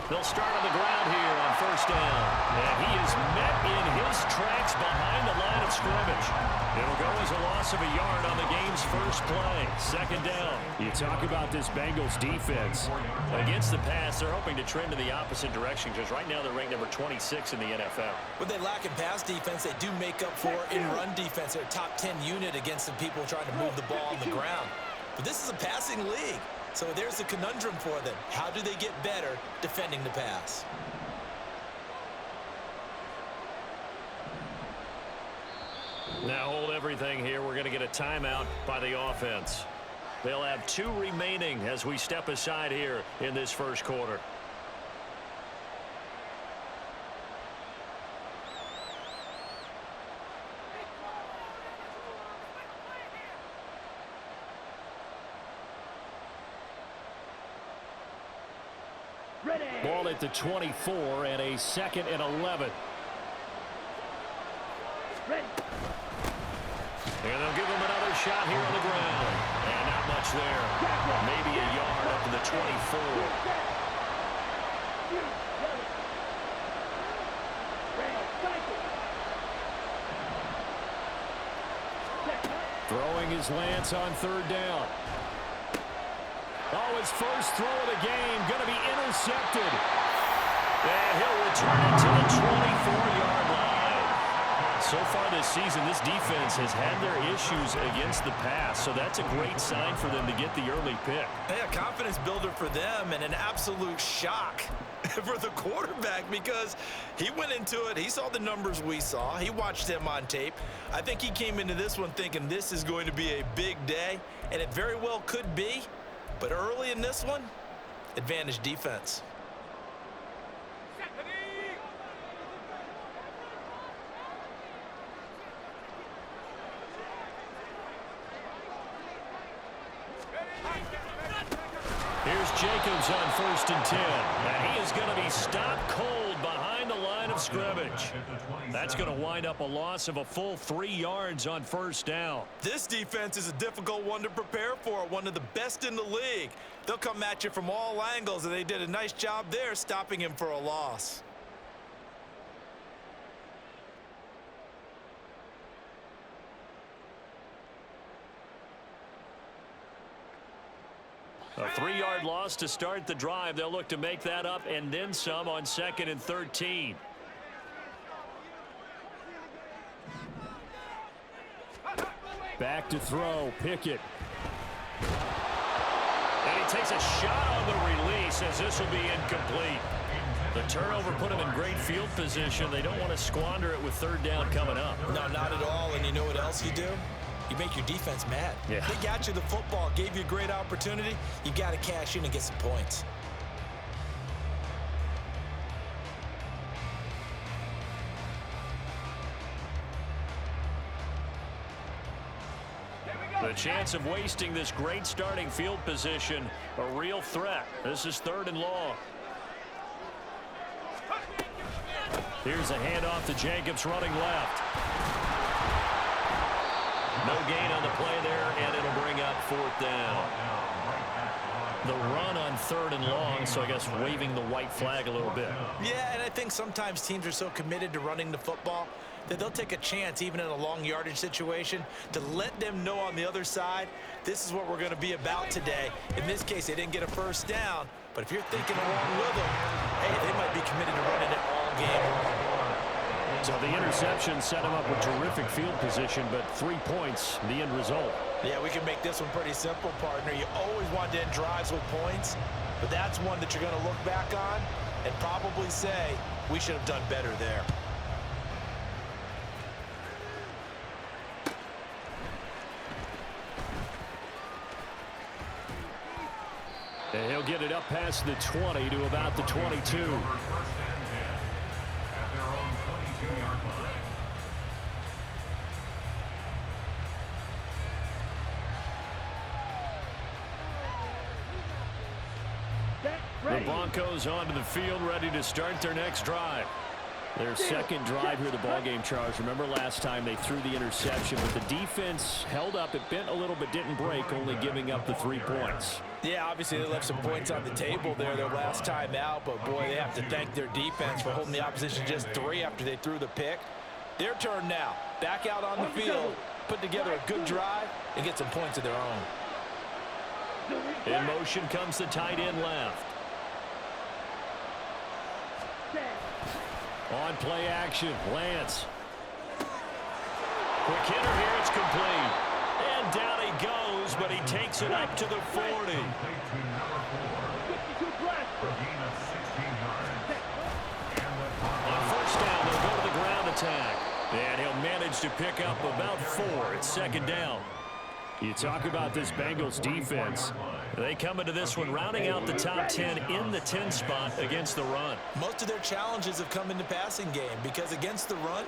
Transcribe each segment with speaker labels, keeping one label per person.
Speaker 1: They'll start on the ground here on first down. And he is met in his tracks behind the line of scrimmage. It'll go as a loss of a yard on the game's first play. Second down.
Speaker 2: You talk about this Bengals defense.
Speaker 1: Against the pass, they're hoping to trend in the opposite direction because right now they're ranked number 26 in the NFL.
Speaker 3: When they lack in pass defense, they do make up for in run defense. They're a top 10 unit against the people trying to move the ball on the ground. But this is a passing league. So there's the conundrum for them. How do they get better defending the pass?
Speaker 1: Now hold everything here. We're going to get a timeout by the offense. They'll have 2 remaining as we step aside here in this first quarter. Ball at the 24 and a 2nd and 11. And they'll give him another shot here on the ground. And not much there. Maybe a yard up to the 24. Throwing his Lance on third down. Oh, his first throw of the game going to be intercepted. And he'll return it to the 24-yard line. So far this season, this defense has had their issues against the pass, so that's a great sign for them to get the early pick.
Speaker 3: Hey, a confidence builder for them and an absolute shock for the quarterback because he went into it. He saw the numbers we saw. He watched him on tape. I think he came into this one thinking this is going to be a big day, and it very well could be. But early in this one, advantage defense.
Speaker 1: Here's Jacobs on 1st and 10. And he is going to be stopped cold behind the line of scrimmage. That's going to wind up a loss of a full 3 yards on first down.
Speaker 3: This defense is a difficult one to prepare for, one of the best in the league. They'll come at you from all angles, and they did a nice job there stopping him for a loss.
Speaker 1: A 3-yard loss to start the drive. They'll look to make that up and then some on 2nd and 13.
Speaker 2: Back to throw. Pickett.
Speaker 1: And he takes a shot on the release as this will be incomplete. The turnover put him in great field position. They don't want to squander it with 3rd down coming up.
Speaker 3: No, not at all. And you know what else you do? You make your defense mad.
Speaker 1: Yeah.
Speaker 3: They got you the football, gave you a great opportunity. You got to cash in and get some points.
Speaker 1: The chance of wasting this great starting field position, a real threat. This is 3rd and long. Here's a handoff to Jacobs running left. No gain on the play there, and it'll bring up 4th down. The run on 3rd and long, so I guess waving the white flag a little bit.
Speaker 3: Yeah, and I think sometimes teams are so committed to running the football that they'll take a chance, even in a long yardage situation, to let them know on the other side, this is what we're going to be about today. In this case, they didn't get a 1st down, but if you're thinking along with them, hey, they might be committed to running it all game.
Speaker 2: So the interception set him up with terrific field position, but 3 points, the end result.
Speaker 3: Yeah, we can make this one pretty simple, partner. You always want to end drives with points, but that's one that you're going to look back on and probably say, we should have done better there.
Speaker 2: And he'll get it up past the 20 to about the 22. The Broncos onto the field, ready to start their next drive. Their second drive here of the ballgame, Charles. Remember last time they threw the interception, but the defense held up. It bent a little but didn't break, only giving up the 3 points.
Speaker 3: Yeah, obviously they left some points on the table there their last time out, but boy, they have to thank their defense for holding the opposition just 3 after they threw the pick. Their turn now. Back out on the field, put together a good drive, and get some points of their own.
Speaker 1: In motion comes the tight end left.
Speaker 2: On play action, Lance.
Speaker 1: Quick hitter here, it's complete. And down he goes, but he takes it up to the 40. On first down, they'll go to the ground attack. And he'll manage to pick up about 4. It's second down.
Speaker 2: You talk about this Bengals defense.
Speaker 1: They come into this one rounding out the top 10 in the 10 spot against the run.
Speaker 3: Most of their challenges have come in the passing game because against the run,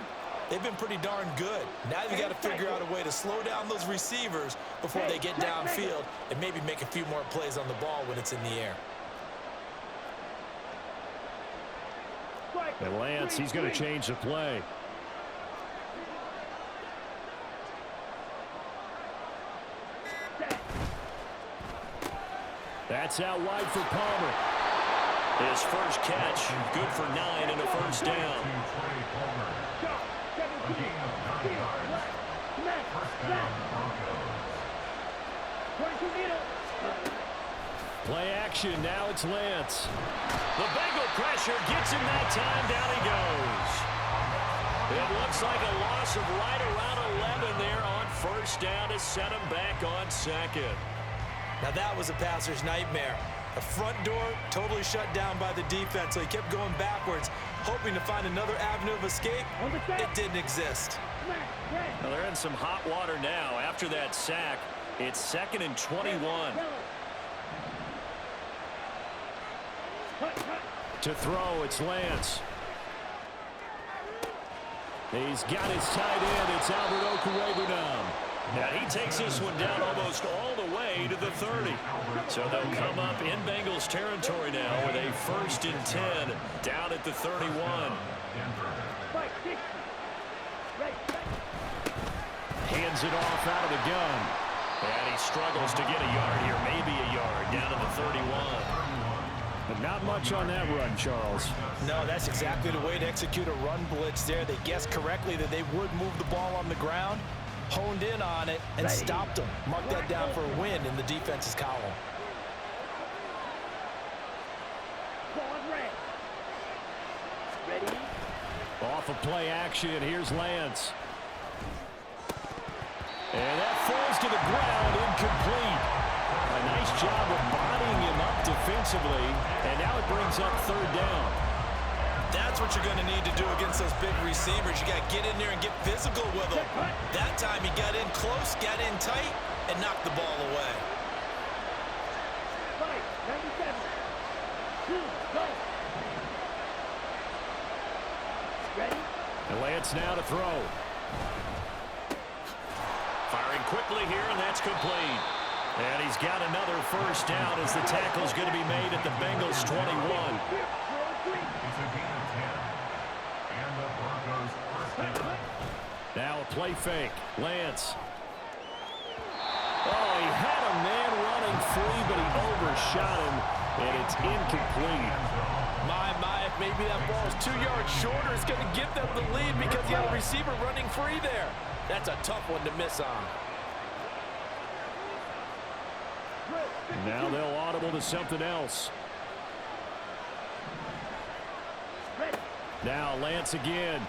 Speaker 3: they've been pretty darn good. Now you've got to figure out a way to slow down those receivers before they get downfield and maybe make a few more plays on the ball when it's in the air.
Speaker 2: And Lance, he's going to change the play. That's out wide for Palmer.
Speaker 1: His first catch, good for 9 and a first down.
Speaker 2: Play action, now it's Lance.
Speaker 1: The Bengal pressure gets him that time, down he goes. It looks like a loss of right around 11 there on first down to set him back on second.
Speaker 3: Now that was a passer's nightmare. The front door totally shut down by the defense, so he kept going backwards, hoping to find another avenue of escape. It didn't exist.
Speaker 1: Well, they're in some hot water now. After that sack, it's 2nd and 21.
Speaker 2: To throw, it's Lance. He's got his tight end. It's Albert Okwuegbunam now.
Speaker 1: And he takes this one down almost all the way to the 30. So they'll come up in Bengals territory now with a 1st and 10 down at the 31.
Speaker 2: Hands it off out of the gun.
Speaker 1: And he struggles to get a yard here, maybe a yard, down to the 31.
Speaker 2: But not much on that run, Charles.
Speaker 3: No, that's exactly the way to execute a run blitz there. They guessed correctly that they would move the ball on the ground, honed in on it, and stopped them. Mark that down for a win in the defense's column.
Speaker 2: Off of play action, here's Lance. And that falls to the ground, incomplete. A nice job of bodying him up defensively, and now it brings up 3rd down.
Speaker 3: That's what you're going to need to do against those big receivers. You got to get in there and get physical with them. That time he got in close, got in tight, and knocked the ball away.
Speaker 2: And Lance now to throw.
Speaker 1: Firing quickly here, and that's complete. And he's got another first down as the tackle's going to be made at the Bengals 21.
Speaker 2: Now a play fake. Lance. Oh, he had a man running free, but he overshot him, and it's incomplete.
Speaker 3: My, if maybe that ball is 2 yards shorter, it's going to give them the lead because he had a receiver running free there. That's a tough one to miss on.
Speaker 2: Now they'll audible to something else. Now Lance again.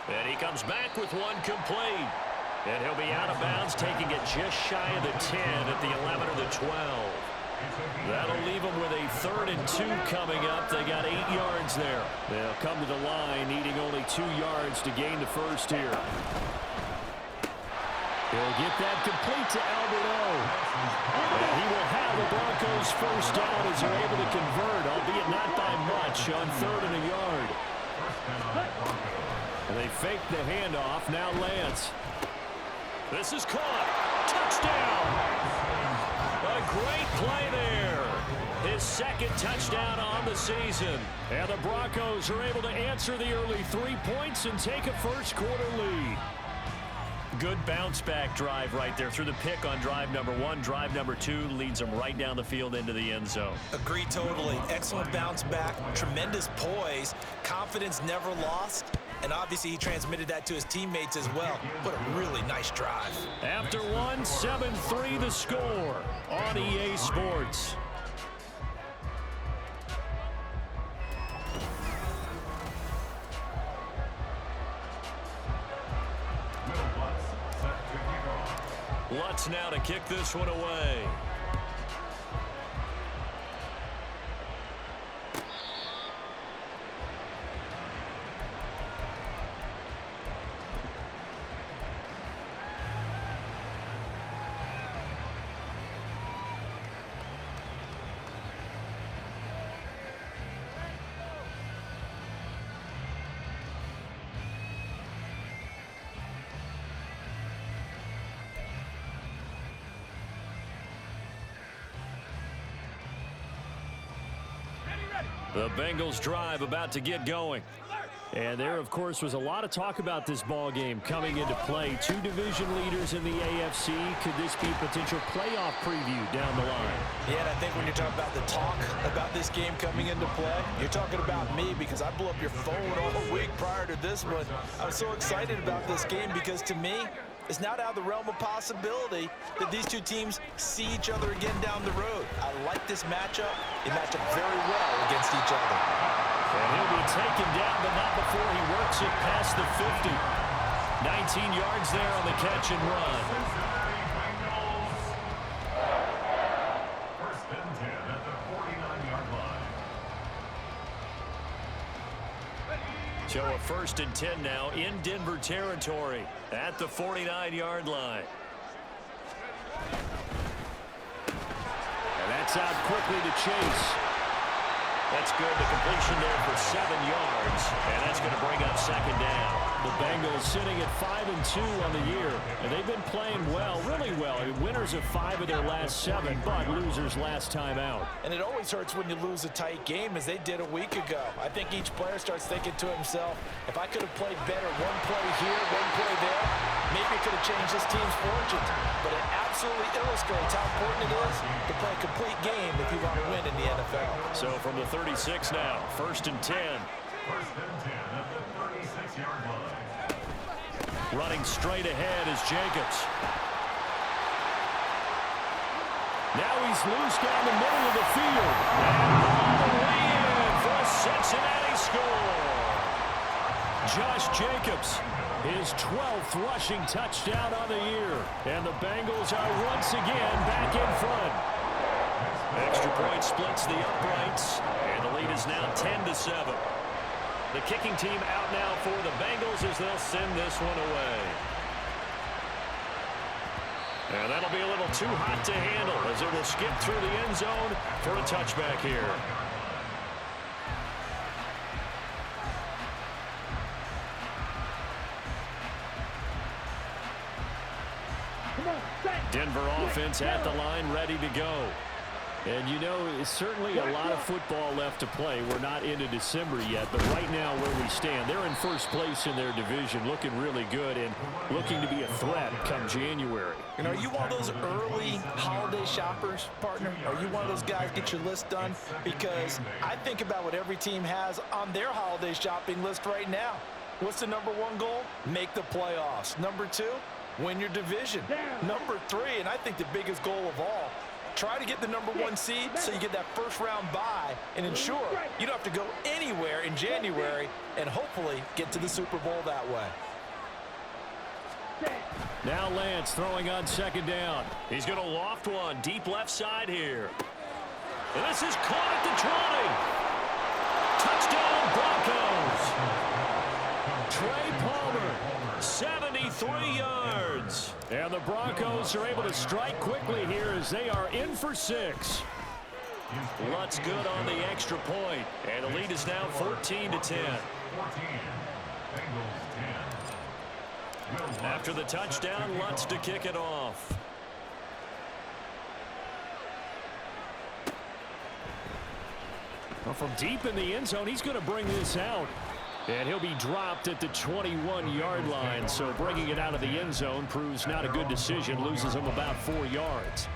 Speaker 1: And he comes back with one complete. And he'll be out of bounds, taking it just shy of the 10 at the 11 or the 12. That'll leave them with a 3rd and 2 coming up. They got 8 yards there.
Speaker 2: They'll come to the line, needing only 2 yards to gain the first here. He'll get that complete to Albert O. And he will have the Broncos first down as they're able to convert, albeit not by much, on 3rd and a yard. And they fake the handoff. Now Lance.
Speaker 1: This is caught. Touchdown. A great play there.
Speaker 2: his second touchdown on the season. And the Broncos are able to answer the early 3 points and take a first-quarter lead. Good bounce-back drive right there through the pick on drive number 1. Drive number 2 leads them right down the field into the end zone.
Speaker 3: Agree totally. Excellent bounce back, tremendous poise, confidence never lost, and obviously he transmitted that to his teammates as well. What a really nice drive.
Speaker 2: After one, 7-3 the score on EA Sports. Lutz now to kick this one away. The Bengals drive about to get going. And there, of course, was a lot of talk about this ball game coming into play. Two division leaders in the AFC. Could this be a potential playoff preview down the line?
Speaker 3: Yeah, and I think when you're talking about the talk about this game coming into play, you're talking about me because I blew up your phone all week prior to this one. I was so excited about this game because to me, it's not out of the realm of possibility that these two teams see each other again down the road. I like this matchup. They match up very well against each other.
Speaker 2: And he'll be taken down, but not before he works it past the 50. 19 yards there on the catch and run.
Speaker 1: First and 10 at the 49-yard line.
Speaker 2: So a first and 10 now in Denver territory at the 49-yard line. And that's out quickly to Chase. That's good. The completion there for 7 yards, and that's going to bring up second down. The Bengals sitting at 5-2 on the year, and they've been playing well, really well. I mean, winners of 5 of their last 7, but losers last time out.
Speaker 3: And it always hurts when you lose a tight game, as they did a week ago. I think each player starts thinking to himself, if I could have played better one play here, one play there, maybe it could have changed this team's fortunes. But it absolutely illustrates how important it is to play a complete game if you want to win in the NFL.
Speaker 2: So from the 36 now, first and 10.
Speaker 1: First and 10 at the 36-yard line.
Speaker 2: Running straight ahead is Jacobs. Now he's loose down the middle of the field. And all the way in for a Cincinnati score. Josh Jacobs, his 12th rushing touchdown on the year. And the Bengals are once again back in front. Extra point splits the uprights, and the lead is now 10-7. The kicking team out now for the Bengals as they'll send this one away. And that'll be a little too hot to handle as it will skip through the end zone for a touchback here. Denver offense at the line, ready to go. And, you know, it's certainly a lot of football left to play. We're not into December yet, but right now where we stand, they're in first place in their division, looking really good and looking to be a threat come January.
Speaker 3: And are you one of those early holiday shoppers, partner? Are you one of those guys get your list done? Because I think about what every team has on their holiday shopping list right now. What's the number 1 goal? Make the playoffs. Number 2, win your division. Number 3, and I think the biggest goal of all, try to get the number 1 seed so you get that first-round bye and ensure you don't have to go anywhere in January and hopefully get to the Super Bowl that way.
Speaker 2: Now Lance throwing on second down. He's going to loft one deep left side here. And this is caught at the 20. Touchdown Broncos. Trey Palmer, 73 yards. And the Broncos are able to strike quickly here as they are in for 6. Lutz good on the extra point, and the lead is now 14-10. After the touchdown, Lutz to kick it off. Well, from deep in the end zone, he's going to bring this out. And he'll be dropped at the 21-yard line. So bringing it out of the end zone proves not a good decision. Loses him about 4 yards.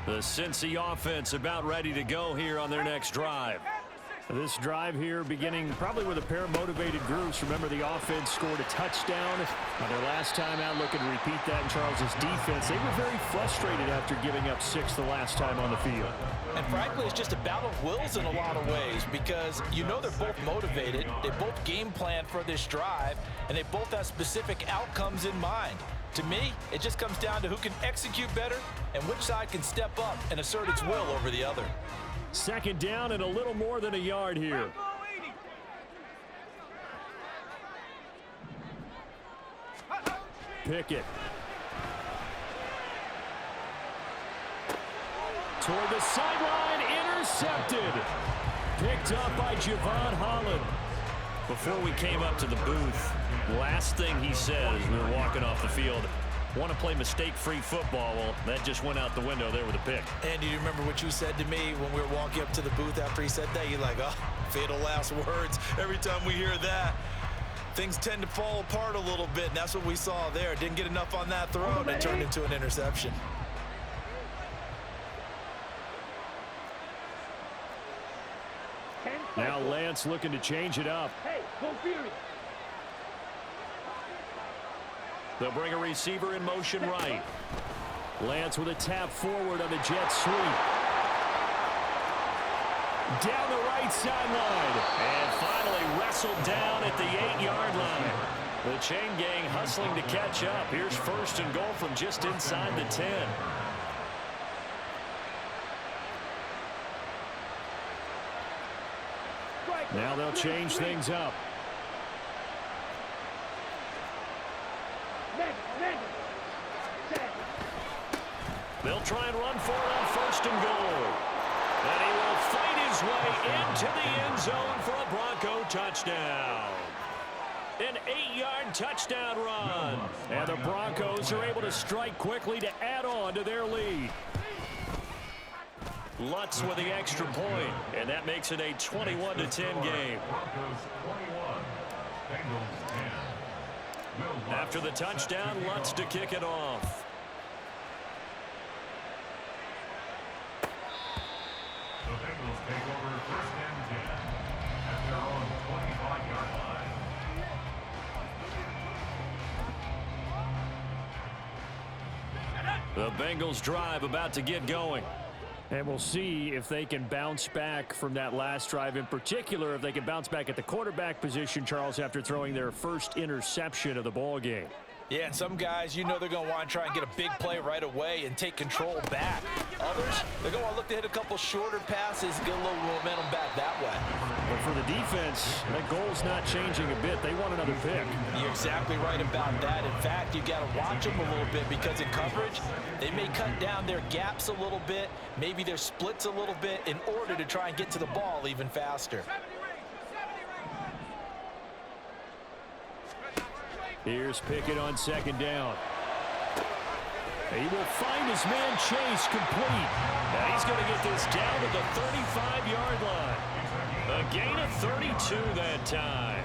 Speaker 2: The Cincy offense about ready to go here on their next drive. This drive here beginning probably with a pair of motivated groups. Remember, the offense scored a touchdown on their last time out, looking to repeat that in Charles's defense. They were very frustrated after giving up 6 the last time on the field.
Speaker 3: And frankly, it's just a battle of wills in a lot of ways because you know they're both motivated. They both game plan for this drive, and they both have specific outcomes in mind. To me, it just comes down to who can execute better and which side can step up and assert its will over the other.
Speaker 2: Second down and a little more than a yard here. Pickett. Toward the sideline, intercepted. Picked up by Javon Holland. Before we came up to the booth, last thing he said as we were walking off the field, want to play mistake-free football. Well, that just went out the window there with a pick.
Speaker 3: And do you remember what you said to me when we were walking up to the booth after he said that? You're like, oh, fatal last words. Every time we hear that, things tend to fall apart a little bit, and that's what we saw there. Didn't get enough on that throw, and it turned into an interception.
Speaker 2: Now Lance looking to change it up.
Speaker 4: Hey, go Fury.
Speaker 2: They'll bring a receiver in motion right. Lance with a tap forward on the jet sweep. Down the right sideline. And finally wrestled down at the 8-yard line. The chain gang hustling to catch up. Here's first and goal from just inside the 10. Now they'll change things up. They'll try and run for it on first and goal. And he will fight his way into the end zone for a Bronco touchdown. An 8-yard touchdown run. And the Broncos are able to strike quickly to add on to their lead. Lutz with the extra point, and that makes it a 21-10 game. After the touchdown, Lutz to kick it off.
Speaker 5: The Bengals take over first and 10 at their own 25-yard line.
Speaker 2: The Bengals drive about to get going. And we'll see if they can bounce back from that last drive, in particular if they can bounce back at the quarterback position, Charles, after throwing their first interception of the ball game.
Speaker 3: Yeah, and some guys, you know they're going to want to try and get a big play right away and take control back. Others, they're going to look to hit a couple shorter passes and get a little momentum back that way.
Speaker 2: But for the defense, that goal's not changing a bit. They want another pick.
Speaker 3: You're exactly right about that. In fact, you got to watch them a little bit because in coverage, they may cut down their gaps a little bit, maybe their splits a little bit in order to try and get to the ball even faster.
Speaker 2: Here's Pickett on second down. He will find his man Chase complete. Now he's going to get this down to the 35-yard line. A gain of 32 that time.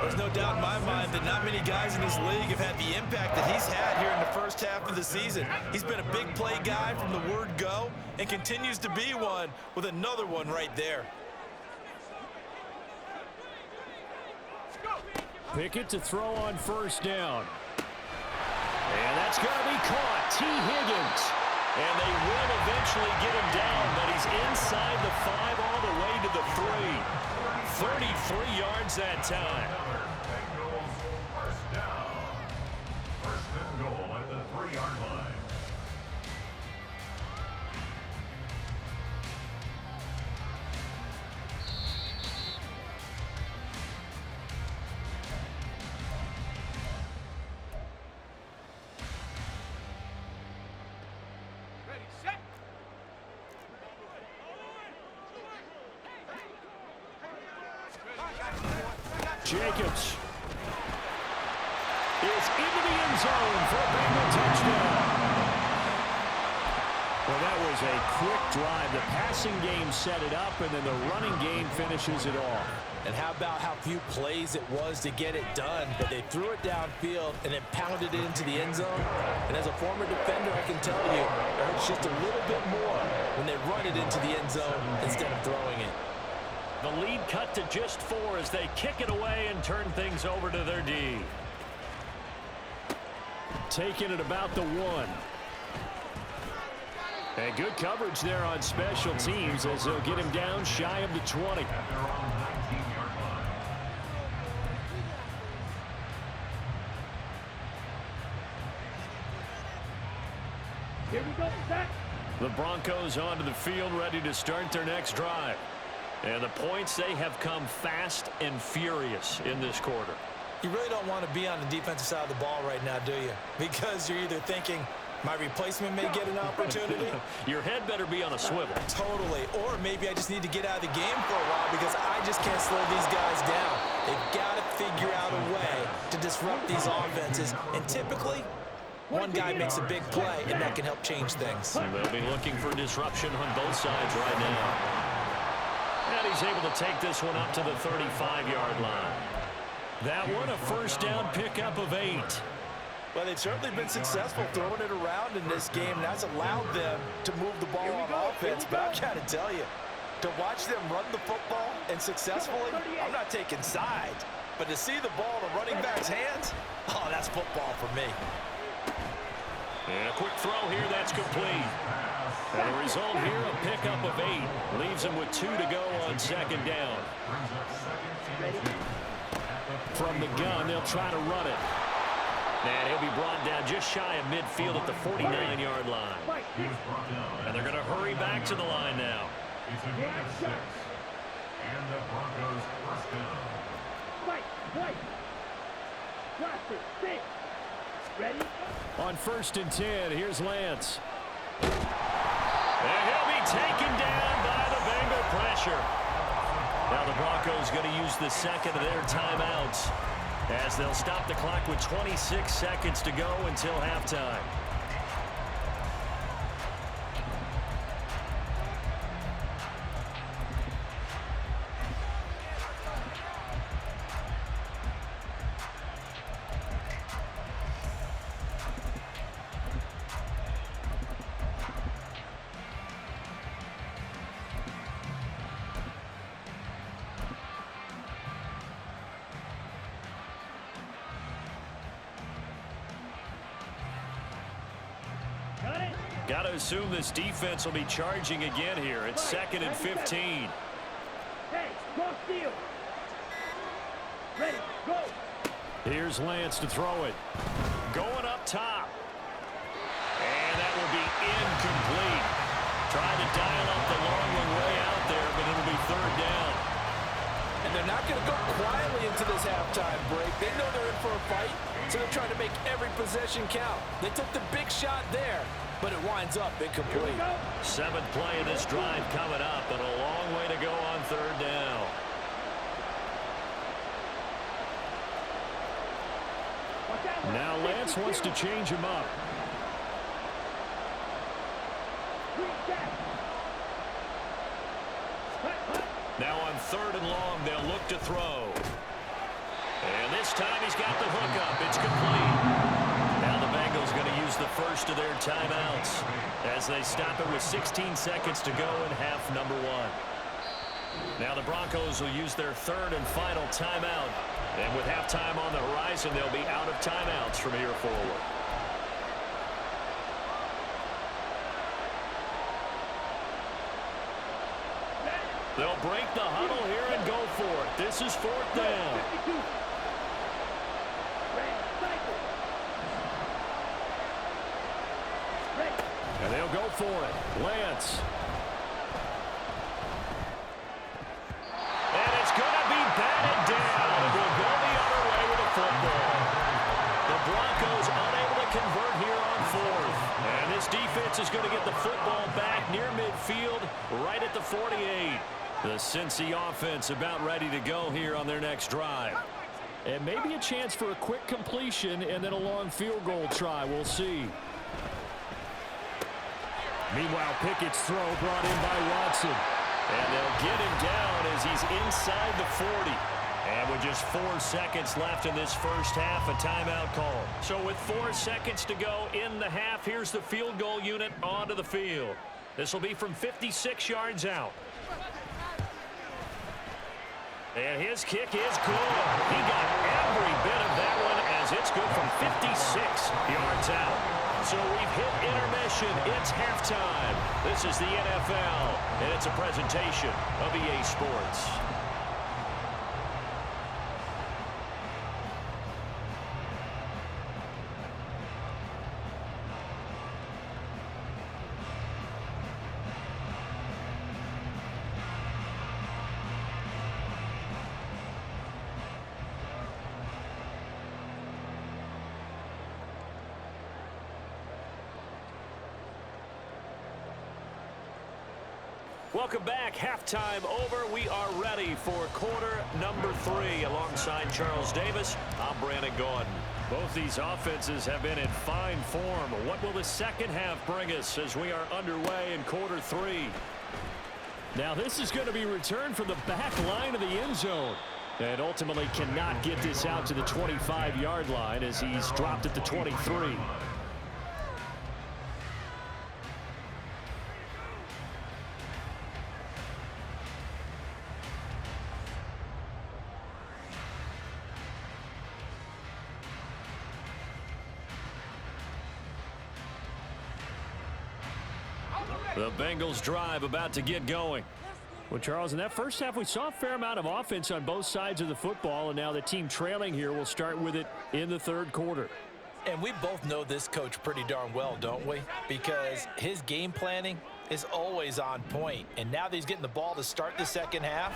Speaker 3: There's no doubt in my mind that not many guys in this league have had the impact that he's had here in the first half of the season. He's been a big play guy from the word go and continues to be one with another one right there.
Speaker 2: Pickett to throw on first down. And that's going to be caught. T. Higgins. And they will eventually get him down, but he's inside the 5 all the way to the 3. 33 yards that time.
Speaker 5: Bengals first down. First and goal at the 3-yard line.
Speaker 2: Jacobs is into the end zone for a Bengal touchdown. Well, that was a quick drive. The passing game set it up, and then the running game finishes it off.
Speaker 3: And how about how few plays it was to get it done, but they threw it downfield and then pounded it into the end zone. And as a former defender, I can tell you, it hurts just a little bit more when they run it into the end zone instead of throwing it.
Speaker 2: The lead cut to just 4 as they kick it away and turn things over to their D. Taking it about the 1. And good coverage there on special teams as they'll get him down shy of the 20.
Speaker 4: Here we go, Zach.
Speaker 2: The Broncos onto the field, ready to start their next drive. And the points, they have come fast and furious in this quarter.
Speaker 3: You really don't want to be on the defensive side of the ball right now, do you? Because you're either thinking, my replacement may get an opportunity.
Speaker 2: Your head better be on a swivel.
Speaker 3: Totally. Or maybe I just need to get out of the game for a while because I just can't slow these guys down. They've got to figure out a way to disrupt these offenses. And typically, one guy makes a big play, and that can help change things.
Speaker 2: They'll be looking for disruption on both sides right now. And he's able to take this one up to the 35-yard line. That one, a first down pickup of 8.
Speaker 3: Well, they've certainly been successful throwing it around in this game, and that's allowed them to move the ball on offense. But I've got to tell you, to watch them run the football and successfully, I'm not taking sides. But to see the ball in a running back's hands, oh, that's football for me.
Speaker 2: And a quick throw here, that's complete. And the result here, a pickup of 8. Leaves him with 2 to go on second down. From the gun, they'll try to run it. And he'll be brought down just shy of midfield at the 49-yard line. And they're going to hurry back to the line now.
Speaker 5: It's a gain of 6. And the Broncos first down.
Speaker 4: Ready?
Speaker 2: On 1st and 10, here's Lance. And he'll be taken down by the Bengal pressure. Now the Broncos going to use the second of their timeouts as they'll stop the clock with 26 seconds to go until halftime. Got to assume this defense will be charging again here. It's 2nd and 15.
Speaker 4: Hey, cross field. Ready, go.
Speaker 2: Here's Lance to throw it. Going up top. And that will be incomplete. Trying to dial up the long one way out there, but it'll be 3rd down.
Speaker 3: And they're not going to go quietly into this halftime break. They know they're in for a fight, so they're trying to make every possession count. They took the big shot there, but it winds up incomplete.
Speaker 2: 7th play of this drive coming up, and a long way to go on 3rd down. Now Lance wants to change him up. Now on 3rd and long, they'll look to throw. And this time he's got the hook up. It's complete. Now the Bengals going to use the first of their timeouts as they stop it with 16 seconds to go in half number 1. Now the Broncos will use their 3rd and final timeout. And with halftime on the horizon, they'll be out of timeouts from here forward. They'll break the huddle here and go for it. This is 4th down. And they'll go for it. Lance. And it's going to be batted down. It will go the other way with a football. The Broncos unable to convert here on 4th. And this defense is going to get the football back near midfield, right at the 48. The Cincy offense about ready to go here on their next drive. And maybe a chance for a quick completion and then a long field goal try. We'll see. Meanwhile, Pickett's throw brought in by Watson.
Speaker 1: And they'll get him down as he's inside the 40. And with just 4 seconds left in this first half, a timeout call. So with 4 seconds to go in the half, here's the field goal unit onto the field. This will be from 56 yards out. And his kick is good. He got every bit of that one as it's good from 56 yards out. So we've hit intermission. It's halftime. This is the NFL, and it's a presentation of EA Sports. Welcome back. Halftime over. We are ready for quarter number 3. Alongside Charles Davis, I'm Brandon Gordon. Both these offenses have been in fine form. What will the second half bring us as we are underway in quarter 3?
Speaker 2: Now this is going to be returned from the back line of the end zone. And ultimately cannot get this out to the 25-yard line as he's dropped at the 23.
Speaker 1: The Bengals drive about to get going.
Speaker 2: Well, Charles, in that first half, we saw a fair amount of offense on both sides of the football, and now the team trailing here will start with it in the third quarter.
Speaker 3: And we both know this coach pretty darn well, don't we? Because his game planning is always on point. And now that he's getting the ball to start the second half,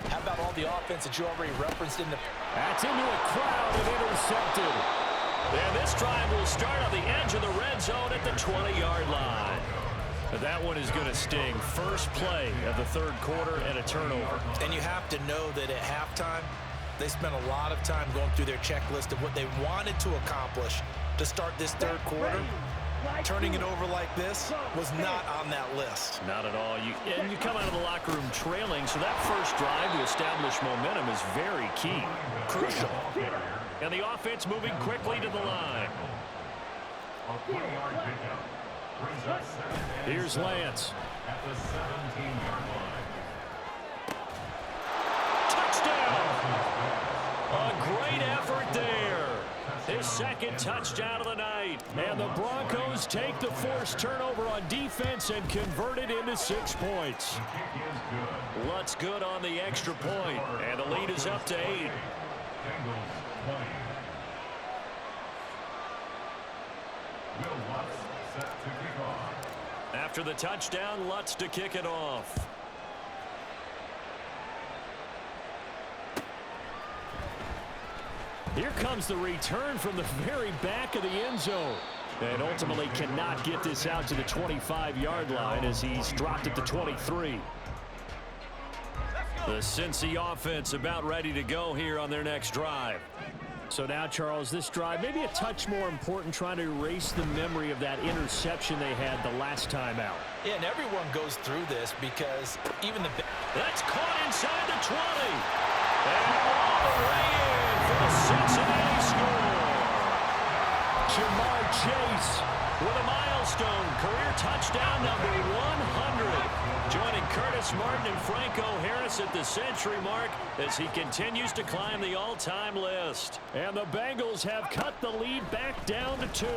Speaker 3: how about all the offense that you already referenced in the...
Speaker 2: That's into a crowd and intercepted.
Speaker 1: And this drive will start on the edge of the red zone at the 20-yard line. But that one is going to sting. First play of the third quarter and a turnover.
Speaker 3: And you have to know that at halftime, they spent a lot of time going through their checklist of what they wanted to accomplish to start this third quarter. Turning it over like this was not on that list.
Speaker 1: Not at all. And you come out of the locker room trailing, so that first drive to establish momentum is very key.
Speaker 3: Crucial.
Speaker 1: And the offense moving quickly to the line.
Speaker 5: A 20-yard pickup.
Speaker 2: Here's Lance.
Speaker 5: At the 17-yard line.
Speaker 1: Touchdown! A great effort there. His second touchdown of the night.
Speaker 2: And the Broncos take the forced turnover on defense and convert it into 6 points.
Speaker 5: The kick is good.
Speaker 1: Lutz good on the extra point, and the lead is up to 8.
Speaker 5: Bengals 20. Will Lutz set to kick off.
Speaker 1: After the touchdown, Lutz to kick it off.
Speaker 2: Here comes the return from the very back of the end zone. And ultimately cannot get this out to the 25-yard line as he's dropped at the 23.
Speaker 1: The Cincy offense about ready to go here on their next drive.
Speaker 2: So now, Charles, this drive maybe a touch more important, trying to erase the memory of that interception they had the last time out.
Speaker 3: Yeah, and everyone goes through this because even the...
Speaker 1: That's caught inside the 20. And all the way in for the Cincinnati score.
Speaker 2: Jamar Chase
Speaker 1: With a milestone career touchdown number 100. Joining Curtis Martin and Franco Harris at the century mark as he continues to climb the all-time list.
Speaker 2: And the Bengals have cut the lead back down to 2.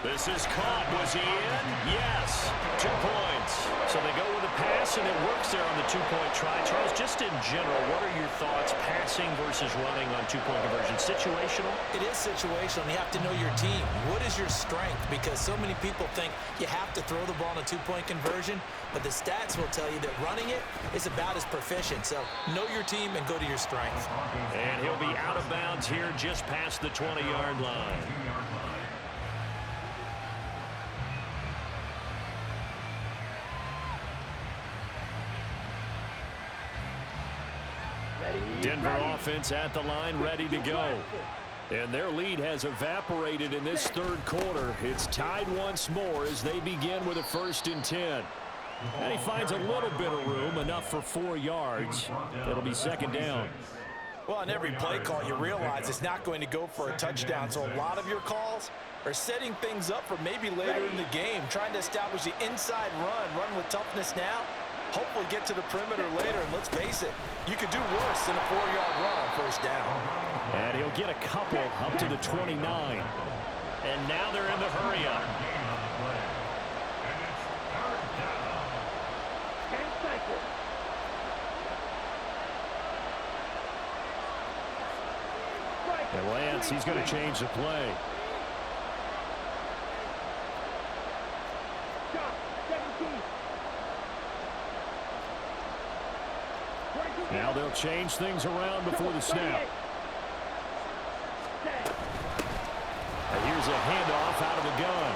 Speaker 1: This is caught. Was he in? Yes. 2 points. So they go with a pass, and it works there on the 2-point try. Charles, just in general, what are your thoughts passing versus running on 2-point conversion? Situational?
Speaker 3: It is situational. You have to know your team. What is your strength? Because so many people think you have to throw the ball in a 2-point conversion, but the stats will tell you that running it is about as proficient. So know your team and go to your strength.
Speaker 1: And he'll be out of bounds here just past the 20-yard line.
Speaker 2: Denver offense at the line, ready to go. And their lead has evaporated in this third quarter. It's tied once more as they begin with a 1st and 10. And he finds a little bit of room, enough for 4 yards. It'll be 2nd down.
Speaker 3: Well, on every play call, you realize it's not going to go for a touchdown. So a lot of your calls are setting things up for maybe later in the game, trying to establish the inside run with toughness now, hopefully get to the perimeter later. And let's face it, you could do worse than a 4-yard run on 1st down.
Speaker 2: And he'll get a couple up to the 29.
Speaker 1: And now they're in the hurry-up.
Speaker 2: And Lance, he's going to change the play. Now they'll change things around before the snap. And here's a handoff out of the gun.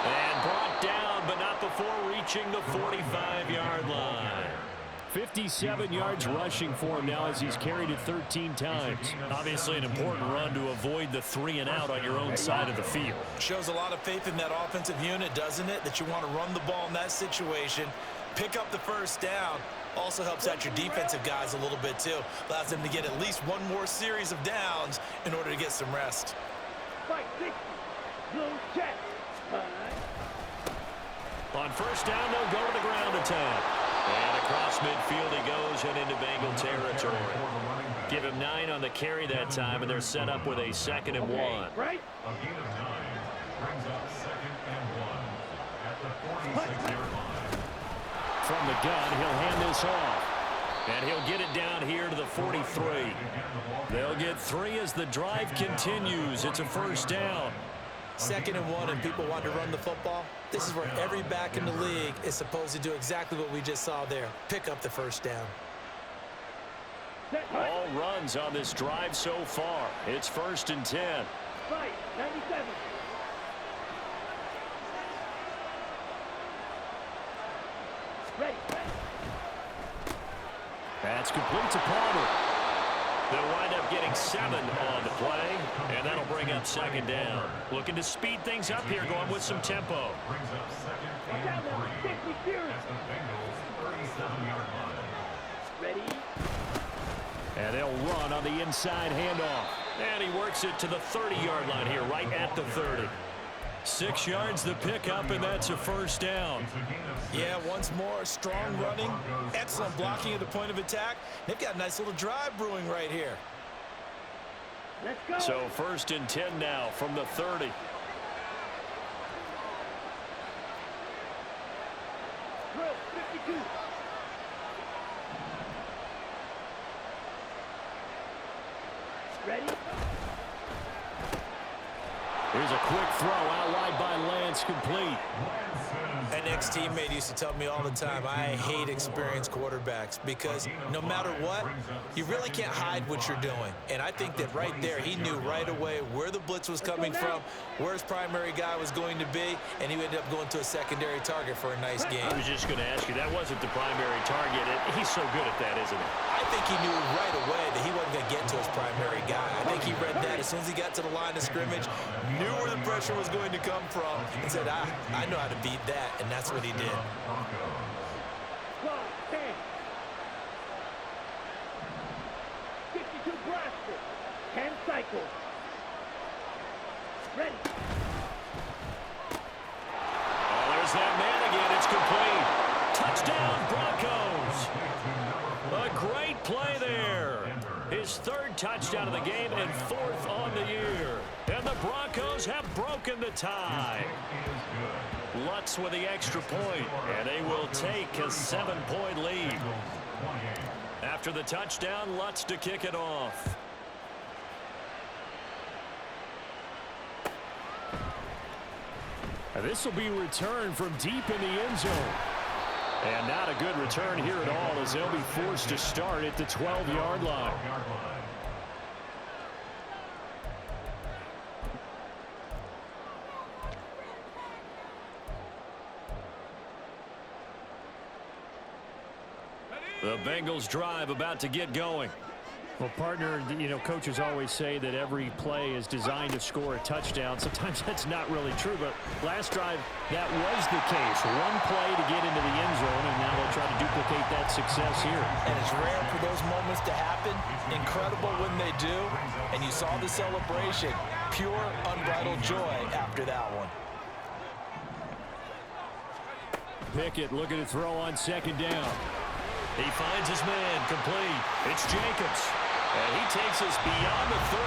Speaker 1: And brought down, but not before reaching the 45-yard line.
Speaker 2: 57 yards rushing for him now as he's carried it 13 times.
Speaker 1: Obviously an important run to avoid the 3 and out on your own side of the field.
Speaker 3: Shows a lot of faith in that offensive unit, doesn't it? That you want to run the ball in that situation, pick up the 1st down. Also helps out your defensive guys a little bit too. Allows them to get at least one more series of downs in order to get some rest.
Speaker 1: On 1st down, they'll go to the ground attack. And across midfield he goes and into Bengal territory. Give him 9 on the carry that time, and they're set up with a 2nd and 1.
Speaker 4: Right?
Speaker 5: A gain of 9 brings up 2nd and 1 at the 46-yard line.
Speaker 2: From the gun, he'll hand this off. And he'll get it down here to the 43. They'll get 3 as the drive continues. It's a 1st down.
Speaker 3: 2nd and 1, and people want to run the football. This is where every back in the league is supposed to do exactly what we just saw there. Pick up the 1st down.
Speaker 2: All runs on this drive so far. It's 1st and 10.
Speaker 4: Right, 97. Ready.
Speaker 2: That's complete to Palmer.
Speaker 1: They'll wind up getting 7 on the play, and that'll bring up 2nd down. Looking to speed things up here, going with some tempo.
Speaker 5: Brings up 2nd and 3 at the Bengals' 37-yard line.
Speaker 4: Ready.
Speaker 2: And they'll run on the inside handoff.
Speaker 1: And he works it to the 30-yard line here, right at the 30.
Speaker 2: 6 yards the pickup, and that's a 1st down.
Speaker 3: Yeah, once more, strong running, excellent blocking at the point of attack. They've got a nice little drive brewing right here.
Speaker 4: Let's go.
Speaker 2: So 1st and 10 now from the 30.
Speaker 4: Drill, 52. Ready.
Speaker 2: Here's a quick throw out wide by Lance, complete.
Speaker 3: An ex-teammate used to tell me all the time, I hate experienced quarterbacks because no matter what, you really can't hide what you're doing. And I think that right there, he knew right away where the blitz was coming from, where his primary guy was going to be, and he ended up going to a secondary target for a nice game.
Speaker 1: I was just going to ask you, that wasn't the primary target. He's so good at that, isn't he?
Speaker 3: I think he knew right away that he wasn't going to get to his primary guy. I think he read that as soon as he got to the line of scrimmage, knew where the pressure was going to come from, and said, I know how to beat that, and that's what he did.
Speaker 4: 12, 10. 52 blaster. 10 cycles. Ready.
Speaker 2: Oh, there's that man again. It's complete. Touchdown, Broncos. A great play there. His 3rd touchdown of the game and 4th on the year. And the Broncos have broken the tie. Lutz with the extra point, and they will take a 7-point lead. After the touchdown, Lutz to kick it off. And this will be returned from deep in the end zone. And not a good return here at all as they'll be forced to start at the 12-yard line.
Speaker 1: The Bengals drive about to get going.
Speaker 2: Well, partner, coaches always say that every play is designed to score a touchdown. Sometimes that's not really true, but last drive, that was the case. One play to get into the end zone, and now they'll try to duplicate that success here.
Speaker 3: And it's rare for those moments to happen. Incredible when they do. And you saw the celebration. Pure, unbridled joy after that one.
Speaker 2: Pickett looking to throw on second down.
Speaker 1: He finds his man complete. It's Jacobs. And he takes us beyond the 35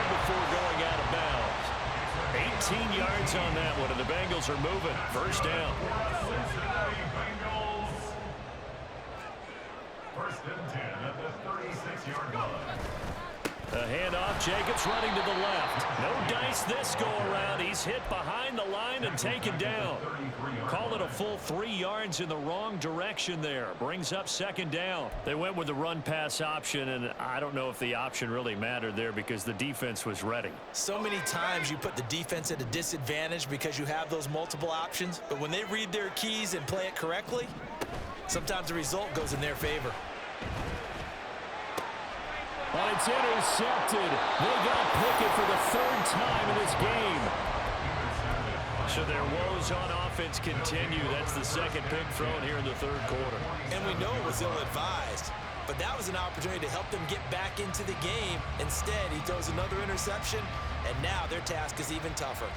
Speaker 1: before going out of bounds. 18 yards on that one, and the Bengals are moving. First down.
Speaker 5: Cincinnati Bengals. First and 10 at the 36-yard line.
Speaker 1: A handoff, Jacobs running to the left. No dice this go-around. He's hit behind the line and taken down. Call it a full 3 yards in the wrong direction there. Brings up second down. They went with the run-pass option, and I don't know if the option really mattered there because the defense was ready.
Speaker 3: So many times you put the defense at a disadvantage because you have those multiple options, but when they read their keys and play it correctly, sometimes the result goes in their favor.
Speaker 2: But it's intercepted. They got Pickett for the third time in this game.
Speaker 1: So their woes on offense continue. That's the second pick thrown here in the third quarter.
Speaker 3: And we know it was ill-advised, but that was an opportunity to help them get back into the game. Instead, he throws another interception, and now their task is even tougher.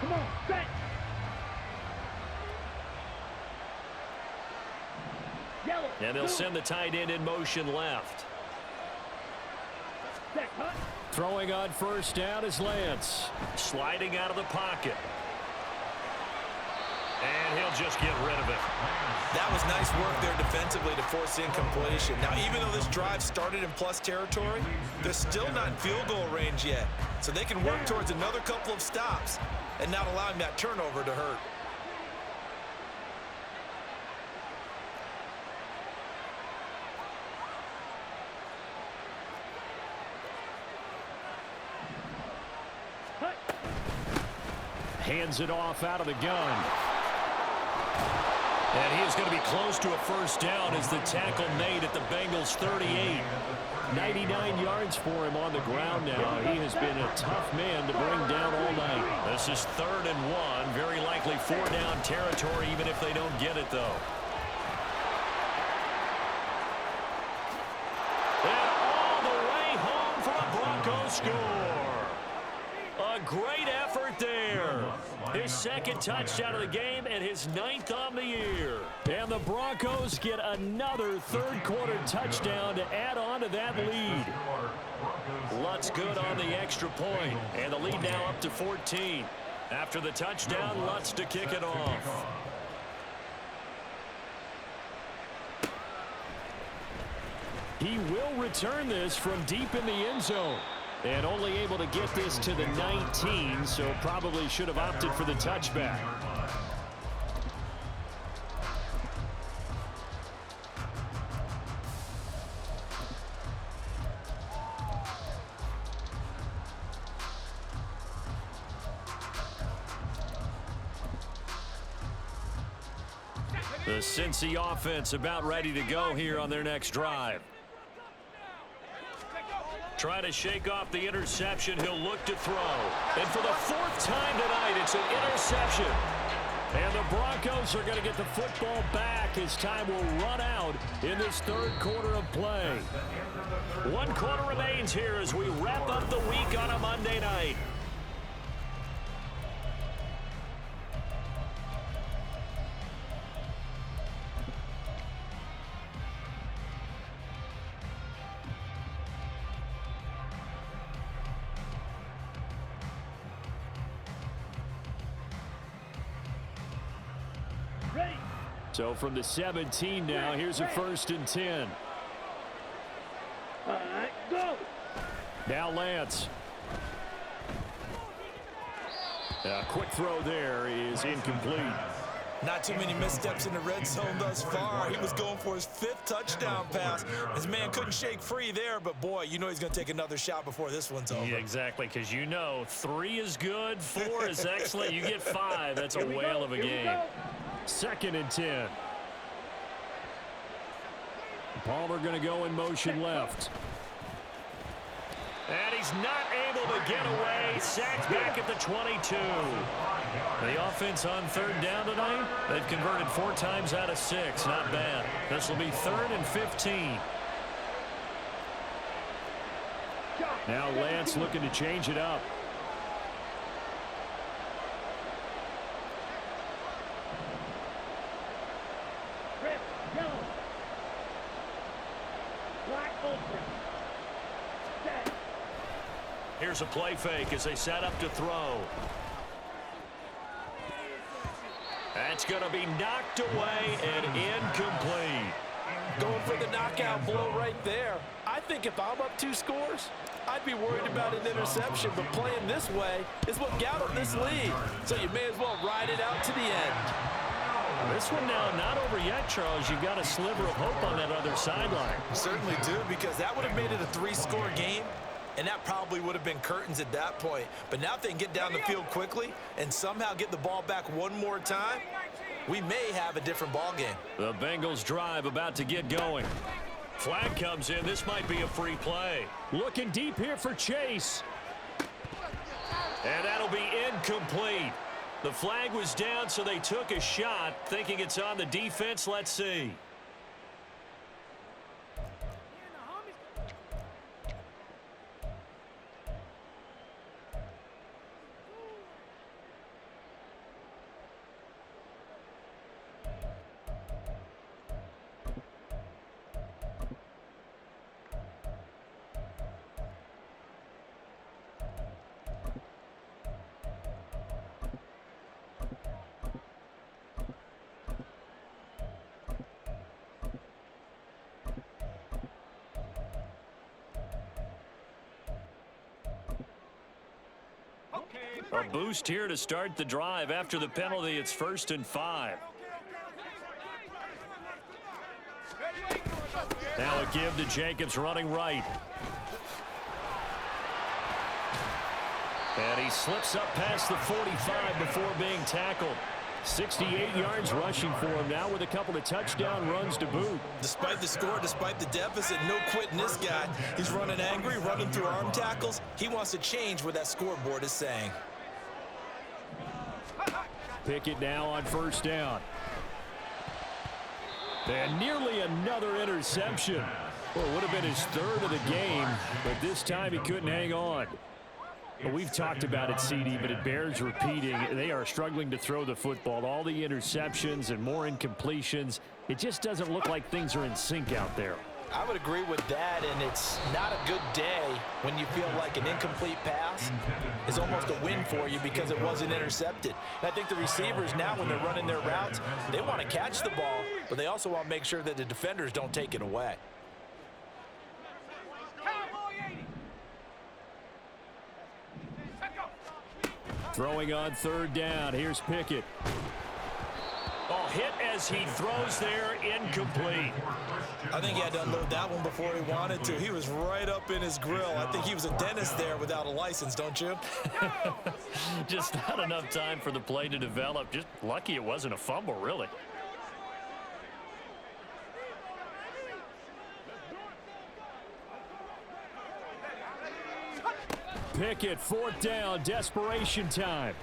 Speaker 4: Come on, set. Yellow.
Speaker 1: And they'll send the tight end in motion left.
Speaker 4: Set, cut.
Speaker 2: Throwing on first down is Lance.
Speaker 1: Sliding out of the pocket. And he'll just get rid of it.
Speaker 3: That was nice work there defensively to force incompletion. Now, even though this drive started in plus territory, they're still not in field goal range yet. So they can work towards another couple of stops and not allowing that turnover to hurt.
Speaker 2: Hands it off out of the gun.
Speaker 1: And he is going to be close to a first down as the tackle made at the Bengals 38.
Speaker 2: 99 yards for him on the ground now. He has been a tough man to bring down all night.
Speaker 1: This is 3rd and 1. Very likely 4-down territory even if they don't get it, though. And all the way home for a Broncos score. A great effort there. His second touchdown of the game and his 9th on the year.
Speaker 2: And the Broncos get another third-quarter touchdown to add on to that lead.
Speaker 1: Lutz good on the extra point, and the lead now up to 14. After the touchdown, Lutz to kick it off.
Speaker 2: He will return this from deep in the end zone. And only able to get this to the 19, so probably should have opted for the touchback.
Speaker 1: The Cincy offense about ready to go here on their next drive. Try to shake off the interception. He'll look to throw. And for the 4th time tonight, it's an interception.
Speaker 2: And the Broncos are going to get the football back as time will run out in this third quarter of play.
Speaker 1: 1 quarter remains here as we wrap up the week on a Monday night.
Speaker 2: So from the 17 now, here's a 1st and 10.
Speaker 4: All right, go.
Speaker 2: Now Lance. A quick throw there is incomplete.
Speaker 3: Not too many missteps in the red zone thus far. He was going for his 5th touchdown pass. His man couldn't shake free there, but boy, you know he's going to take another shot before this one's over.
Speaker 1: Yeah, exactly, because you know 3 is good, 4 is excellent. You get 5. That's a whale of a game.
Speaker 2: 2nd and 10. Palmer going to go in motion left. And he's not able to get away. Sacked back at the 22. The offense on 3rd down tonight, they've converted 4 times out of 6. Not bad. This will be 3rd and 15. Now Lance looking to change it up.
Speaker 4: Red, yellow. Black ultra. Set.
Speaker 2: Here's a play fake as they set up to throw. That's going to be knocked away and incomplete.
Speaker 3: Going for the knockout blow right there. I think if I'm up 2 scores, I'd be worried about an interception, but playing this way is what got them this lead. So you may as well ride it out to the end.
Speaker 2: This one now not over yet, Charles. You've got a sliver of hope on that other sideline.
Speaker 3: Certainly do, because that would have made it a 3-score game, and that probably would have been curtains at that point. But now if they can get down the field quickly and somehow get the ball back one more time, we may have a different ball game.
Speaker 2: The Bengals drive about to get going. Flag comes in. This might be a free play. Looking deep here for Chase. And that'll be incomplete. The flag was down, so they took a shot, thinking it's on the defense. Let's see. A boost here to start the drive. After the penalty, it's 1st and 5. Now a give to Jacobs running right. And he slips up past the 45 before being tackled. 68 yards rushing for him now with a couple of touchdown runs to boot.
Speaker 3: Despite the score, despite the deficit, no quitting this guy. He's running angry, running through arm tackles. He wants to change what that scoreboard is saying.
Speaker 2: Pickett now on 1st down. And nearly another interception. Well, it would have been his 3rd of the game, but this time he couldn't hang on. Well, we've talked about it, CD, but it bears repeating. They are struggling to throw the football. All the interceptions and more incompletions. It just doesn't look like things are in sync out there.
Speaker 3: I would agree with that, and it's not a good day when you feel like an incomplete pass is almost a win for you because it wasn't intercepted. And I think the receivers now, when they're running their routes, they want to catch the ball, but they also want to make sure that the defenders don't take it away.
Speaker 2: Throwing on 3rd down. Here's Pickett. Oh, hit as he throws there, incomplete.
Speaker 3: I think he had to unload that one before he wanted to. He was right up in his grill. I think he was a dentist there without a license, don't you?
Speaker 2: Just not enough time for the play to develop. Just lucky it wasn't a fumble, really. Pickett, 4th down, desperation time.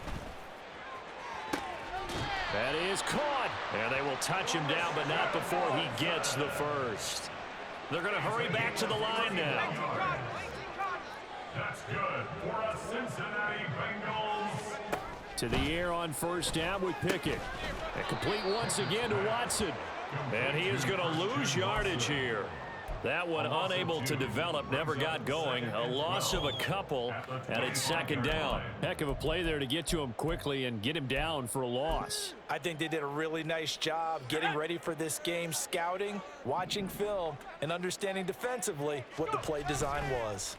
Speaker 2: That is caught. And they will touch him down, but not before he gets the first. They're going to hurry back to the line now.
Speaker 5: That's good for a Cincinnati Bengals.
Speaker 2: To the air on 1st down with Pickett. And complete once again to Watson. And he is going to lose yardage here. That one unable to develop, never got going. A loss of a couple, and it's 2nd down. Heck of a play there to get to him quickly and get him down for a loss.
Speaker 3: I think they did a really nice job getting ready for this game, scouting, watching film, and understanding defensively what the play design was.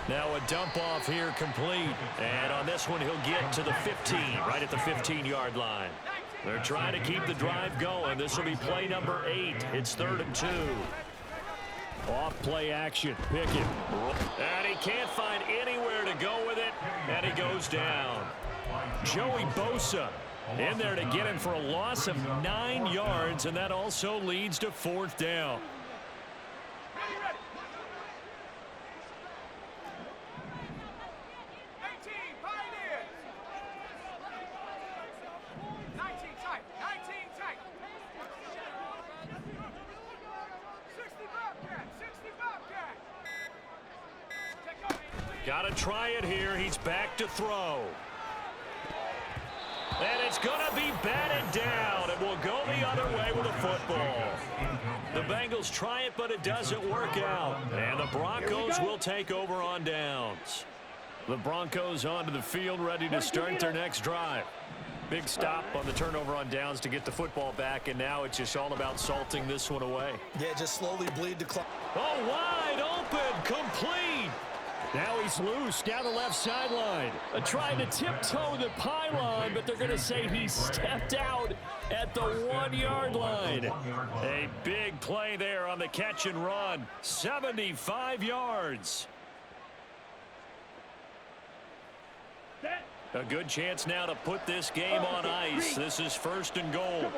Speaker 2: Now a dump off here complete. And on this one, he'll get to the 15, right at the 15-yard line. They're trying to keep the drive going. This will be play number 8. It's 3rd and 2. Off play action. Pickett. And he can't find anywhere to go with it. And he goes down. Joey Bosa in there to get him for a loss of 9 yards. And that also leads to 4th down. Got to try it here. He's back to throw. And it's going to be batted down. It will go the other way with the football. The Bengals try it, but it doesn't work out. And the Broncos will take over on downs. The Broncos onto the field, ready to start their next drive. Big stop on the turnover on downs to get the football back, and now it's just all about salting this one away.
Speaker 3: Yeah, just slowly bleed the clock.
Speaker 2: Oh, wide open, complete. Now he's loose down the left sideline. Trying to tiptoe the pylon, but they're going to say he stepped out at the 1-yard line. A big play there on the catch and run. 75 yards. A good chance now to put this game on ice. This is 1st and goal.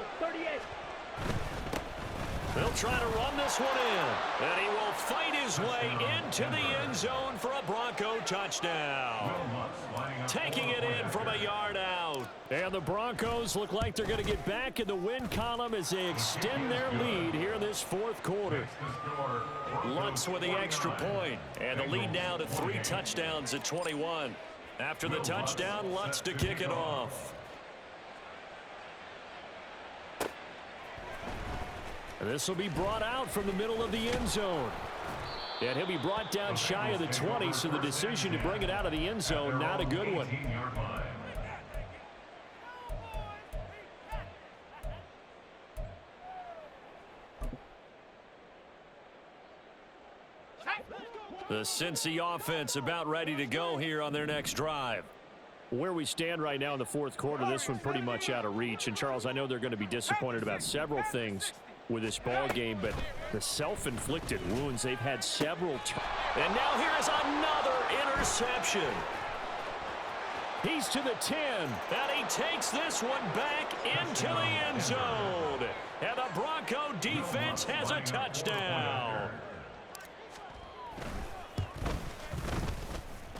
Speaker 2: They'll try to run this one in. And he will fight his way into the end zone for a Bronco touchdown. Taking it in from a yard out. And the Broncos look like they're going to get back in the win column as they extend their lead here in this 4th quarter. Lutz with the extra point. And the lead now to 3 touchdowns at 21. After the touchdown, Lutz to kick it off. This will be brought out from the middle of the end zone. And he'll be brought down shy of the 20, so the decision to bring it out of the end zone, not a good one. The Cincy offense about ready to go here on their next drive. Where we stand right now in the 4th quarter, this one pretty much out of reach. And, Charles, I know they're going to be disappointed about several things with this ball game, but the self-inflicted wounds, they've had several. And now here is another interception. He's to the 10, and he takes this one back into the end zone. And the Bronco defense has a touchdown.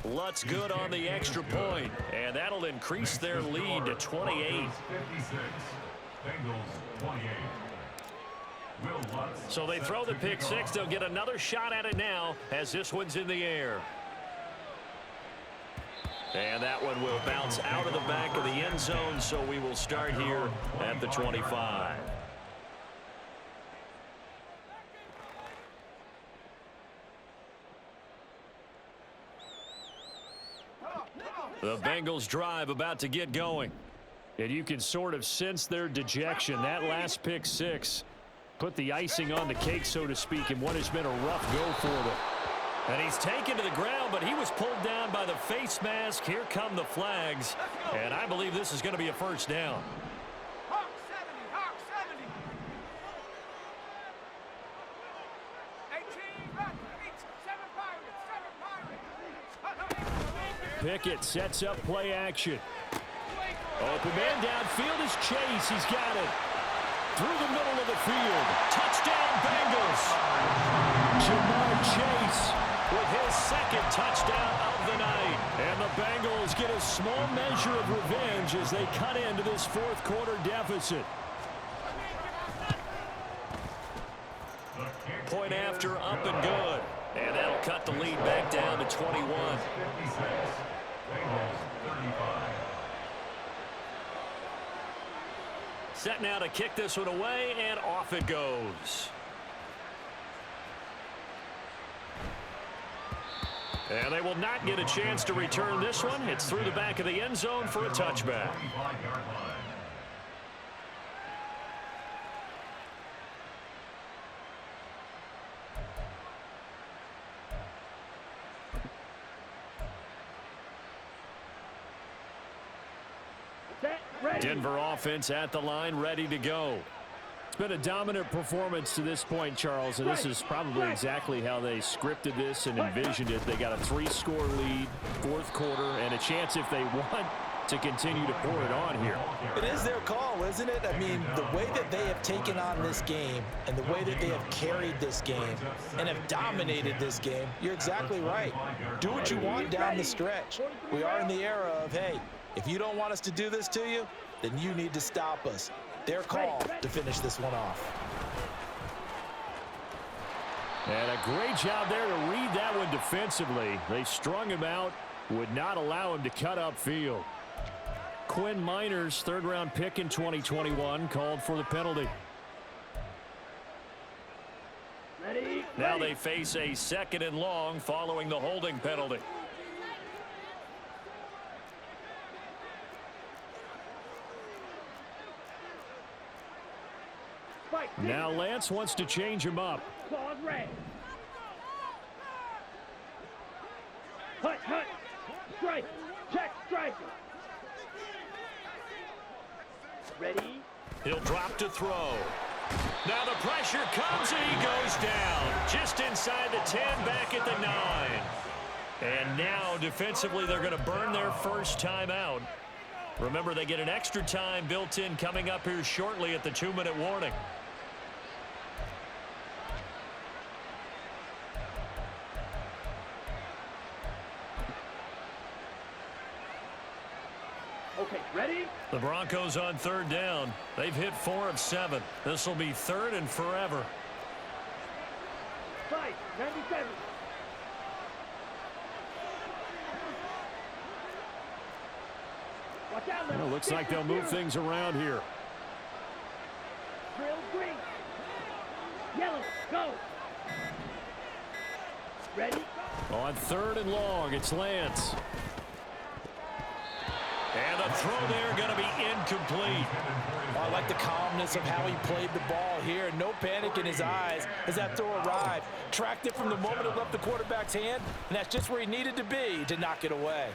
Speaker 2: Lutz good on the extra point, and that'll increase their lead to 28. So they throw the pick 6. They'll get another shot at it now as this one's in the air. And that one will bounce out of the back of the end zone, so we will start here at the 25. The Bengals drive about to get going. And you can sort of sense their dejection. That last pick 6 put the icing on the cake, so to speak, in what has been a rough go for them. And he's taken to the ground, but he was pulled down by the face mask. Here come the flags. And I believe this is going to be a 1st down.
Speaker 6: Hawk 70, Hawk 70. 18, 7 Pirates.
Speaker 2: Pickett sets up play action. Open man downfield is Chase. He's got it. Through the middle of the field. Touchdown, Bengals. Jamar Chase with his 2nd touchdown of the night. And the Bengals get a small measure of revenge as they cut into this 4th quarter deficit. Point after, up and good. And that'll cut the lead back down to 21. Set now to kick this one away, and off it goes. And they will not get a chance to return this one. It's through the back of the end zone for a touchback. Denver offense at the line, ready to go. It's been a dominant performance to this point, Charles, and this is probably exactly how they scripted this and envisioned it. They got a 3-score lead, fourth quarter, and a chance if they want to continue to pour it on here.
Speaker 3: It is their call, isn't it? I mean, the way that they have taken on this game and the way that they have carried this game and have dominated this game, you're exactly right. Do what you want down the stretch. We are in the era of, hey, if you don't want us to do this to you, then you need to stop us. Their call to finish this one off.
Speaker 2: And a great job there to read that one defensively. They strung him out, would not allow him to cut upfield. Quinn Miners, third-round pick in 2021, called for the penalty.
Speaker 4: Ready?
Speaker 1: Now they face a 2nd and long following the holding penalty.
Speaker 2: Now Lance wants to change him up.
Speaker 4: Claws red. Hut, hut. Strike. Check, strike. Ready?
Speaker 1: He'll drop to throw. Now the pressure comes and he goes down. Just inside the 10, back at the 9. And now defensively they're going to burn their first timeout. Remember, they get an extra time built in coming up here shortly at the 2-minute warning.
Speaker 4: Okay, ready?
Speaker 1: The Broncos on 3rd down. They've hit 4 of 7. This will be 3rd and forever.
Speaker 4: 5-97. Watch out,
Speaker 2: Well,
Speaker 4: little.
Speaker 2: looks like they'll move things around here.
Speaker 4: Drill green. Yellow, go. Ready?
Speaker 2: On 3rd and long, it's Lance.
Speaker 1: And the throw there going to be incomplete.
Speaker 3: I like the calmness of how he played the ball here. No panic in his eyes as that throw arrived. Tracked it from the moment it left the quarterback's hand, and that's just where he needed to be to knock it away.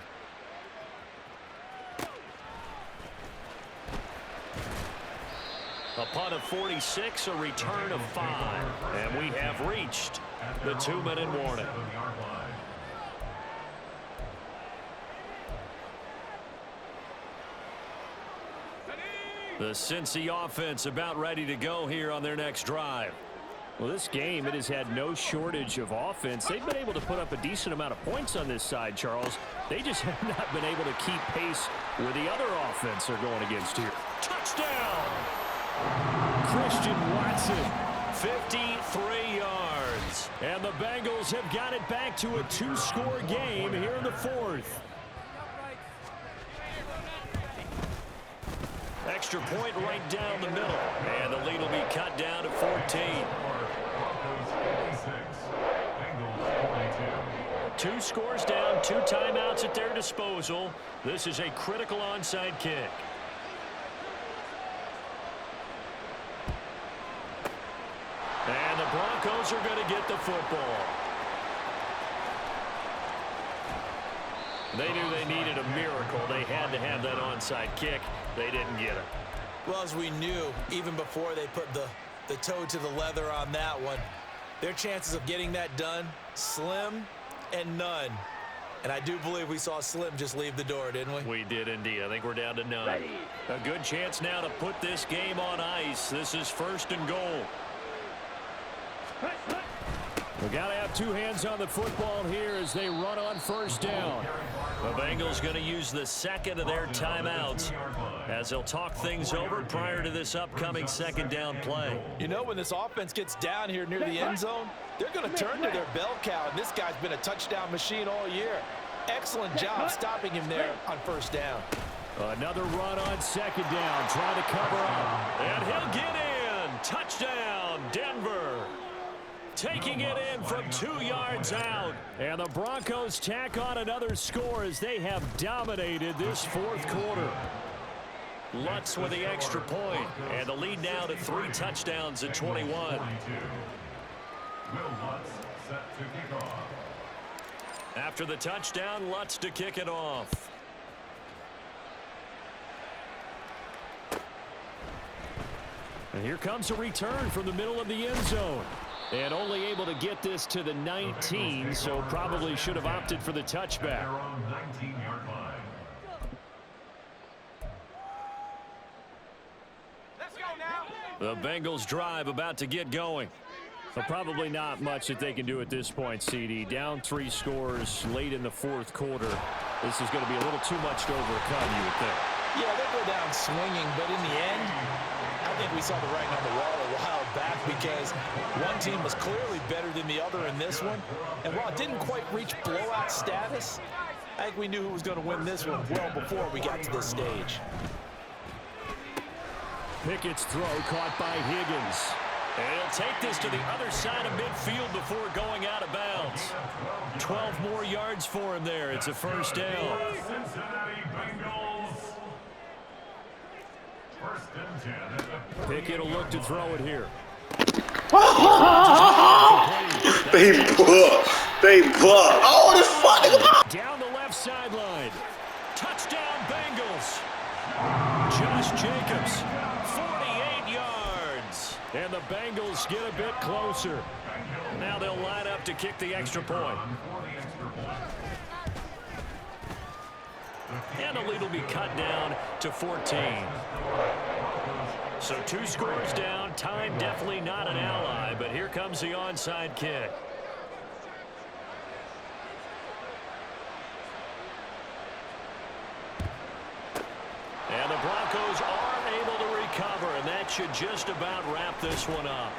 Speaker 1: A punt of 46, a return of 5. And we have reached the 2-minute warning. The Cincy offense about ready to go here on their next drive.
Speaker 2: Well, this game, it has had no shortage of offense. They've been able to put up a decent amount of points on this side, Charles. They just have not been able to keep pace with the other offense they're going against here.
Speaker 1: Touchdown!
Speaker 2: Christian Watson.
Speaker 1: 53 yards.
Speaker 2: And the Bengals have got it back to a 2-score game here in the 4th.
Speaker 1: Extra point right down the middle. And the lead will be cut down to 14. 2 scores down, 2 timeouts at their disposal. This is a critical onside kick. And the Broncos are going to get the football. They knew they needed a miracle. They had to have that onside kick. They didn't get it.
Speaker 3: Well, as we knew, even before they put the toe to the leather on that one, their chances of getting that done, slim and none. And I do believe we saw Slim just leave the door, didn't we?
Speaker 1: We did indeed. I think we're down to none.
Speaker 4: Ready.
Speaker 1: A good chance now to put this game on ice. This is 1st and goal.
Speaker 4: Hut, hut.
Speaker 2: We got to have 2 hands on the football here as they run on 1st down.
Speaker 1: The Bengals going to use the 2nd of their timeouts as they'll talk things over prior to this upcoming 2nd down play.
Speaker 3: You know, when this offense gets down here near the end zone, they're going to turn to their bell cow, and this guy's been a touchdown machine all year. Excellent job stopping him there on 1st down.
Speaker 2: Another run on 2nd down, trying to cover up.
Speaker 1: And he'll get in. Touchdown, Denver. Taking it in from 2 yards out.
Speaker 2: And the Broncos tack on another score as they have dominated this 4th quarter.
Speaker 1: Lutz with the extra point, and the lead now to 3 touchdowns at 21.
Speaker 5: Will Lutz set to kick off.
Speaker 1: After the touchdown, Lutz to kick it off.
Speaker 2: And here comes a return from the middle of the end zone. And only able to get this to the 19, so probably should have opted for the touchback.
Speaker 6: Let's go now.
Speaker 2: The Bengals drive about to get going. So probably not much that they can do at this point, CD. Down 3 scores late in the fourth quarter. This is going to be a little too much to overcome, you would think.
Speaker 3: Yeah, they'll go down swinging, but in the end, I think we saw the writing on the wall a while back because one team was clearly better than the other in this one. And while it didn't quite reach blowout status, I think we knew who was going to win this one well before we got to this stage.
Speaker 2: Pickett's throw caught by Higgins. And he'll take this to the other side of midfield before going out of bounds. 12 more yards for him there. It's a first down.
Speaker 5: Cincinnati Bengals. First and 10.
Speaker 2: Pickett will look to throw it here.
Speaker 7: They buck. Oh, this fucking.
Speaker 2: Down the left sideline. Touchdown Bengals. Josh Jacobs, 48 yards. And the Bengals get a bit closer. Now they'll line up to kick the extra point. And the lead will be cut down to 14. So 2 scores down. Time definitely not an ally, but here comes the onside kick. And the Broncos are able to recover, and that should just about wrap this one up.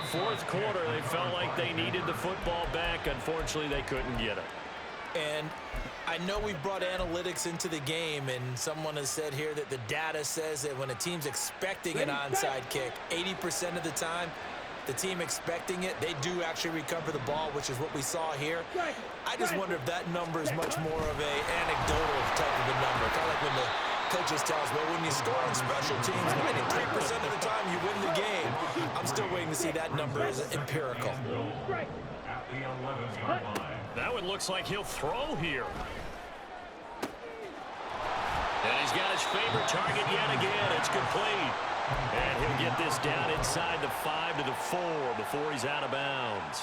Speaker 2: Fourth quarter, they felt like they needed the football back. Unfortunately, they couldn't get it.
Speaker 3: And I know we've brought analytics into the game, and someone has said here that the data says that when a team's expecting an onside kick, 80% of the time, the team expecting it, they do actually recover the ball, which is what we saw here. I just wonder if that number is much more of a anecdotal type of a number. Kind of like when the coaches tell us, well, when you score on special teams, 93% of the time you win the game. I'm still waiting to see that number as empirical.
Speaker 5: At the 11-yard line.
Speaker 2: That one looks like he'll throw here. And he's got his favorite target yet again. It's complete. And he'll get this down inside the 5 to the 4 before he's out of bounds.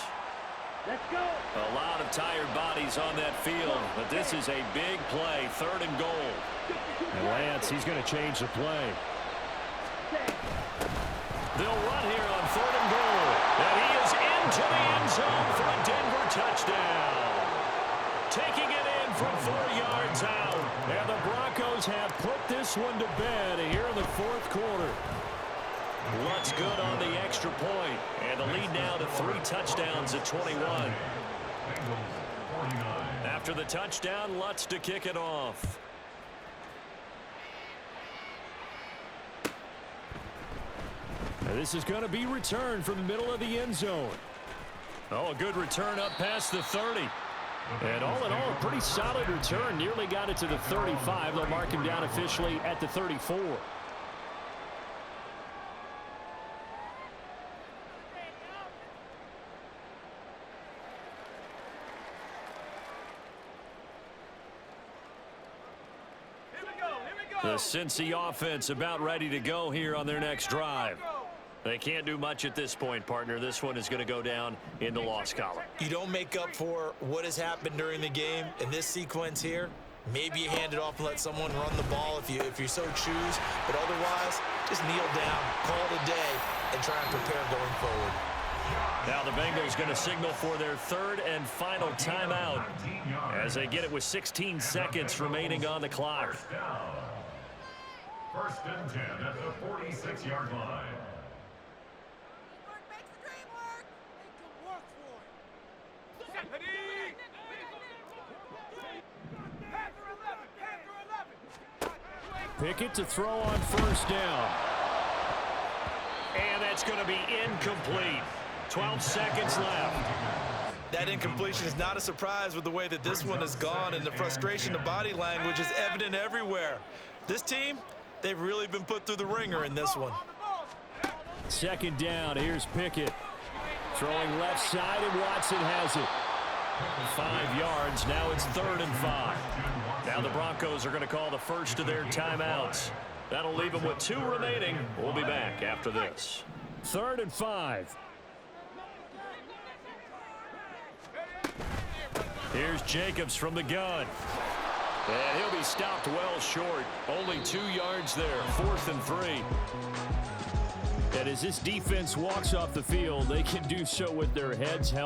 Speaker 4: Let's go.
Speaker 2: A lot of tired bodies on that field, but this is a big play, 3rd and goal. And Lance, he's going to change the play. They'll run here on 3rd and goal. And he is into the end zone for a Denver touchdown. Taking it in from 4 yards out. And the Broncos have put this one to bed here in the fourth quarter. Lutz good on the extra point. And the lead now to 3 touchdowns at 21. After the touchdown, Lutz to kick it off. And this is going to be returned from the middle of the end zone. Oh, a good return up past the 30. And all in all, a pretty solid return. Nearly got it to the 35. They'll mark him down officially at the 34. The Cincy offense about ready to go here on their next drive. They can't do much at this point, partner. This one is going to go down in the loss column.
Speaker 3: You don't make up for what has happened during the game in this sequence here. Maybe you hand it off and let someone run the ball if you so choose. But otherwise, just kneel down, call it a day, and try and prepare going forward.
Speaker 2: Now the Bengals going to signal for their 3rd and final timeout as they get it with 16 seconds remaining on the clock.
Speaker 5: First and 10 at the 46-yard line.
Speaker 2: Pickett to throw on 1st down. And that's going to be incomplete. 12 seconds left.
Speaker 3: That incompletion is not a surprise with the way that this one has gone, and the frustration, the body language is evident everywhere. This team, they've really been put through the ringer in this one.
Speaker 2: 2nd down. Here's Pickett. Throwing left side, and Watson has it. 5 yards. Now it's 3rd and 5. Now the Broncos are going to call the first of their timeouts.
Speaker 1: That'll leave him with 2 remaining. We'll be back after this.
Speaker 2: 3rd and 5.
Speaker 1: Here's Jacobs from the gun. And he'll be stopped well short. Only 2 yards there. 4th and 3.
Speaker 2: And as this defense walks off the field, they can do so with their heads held.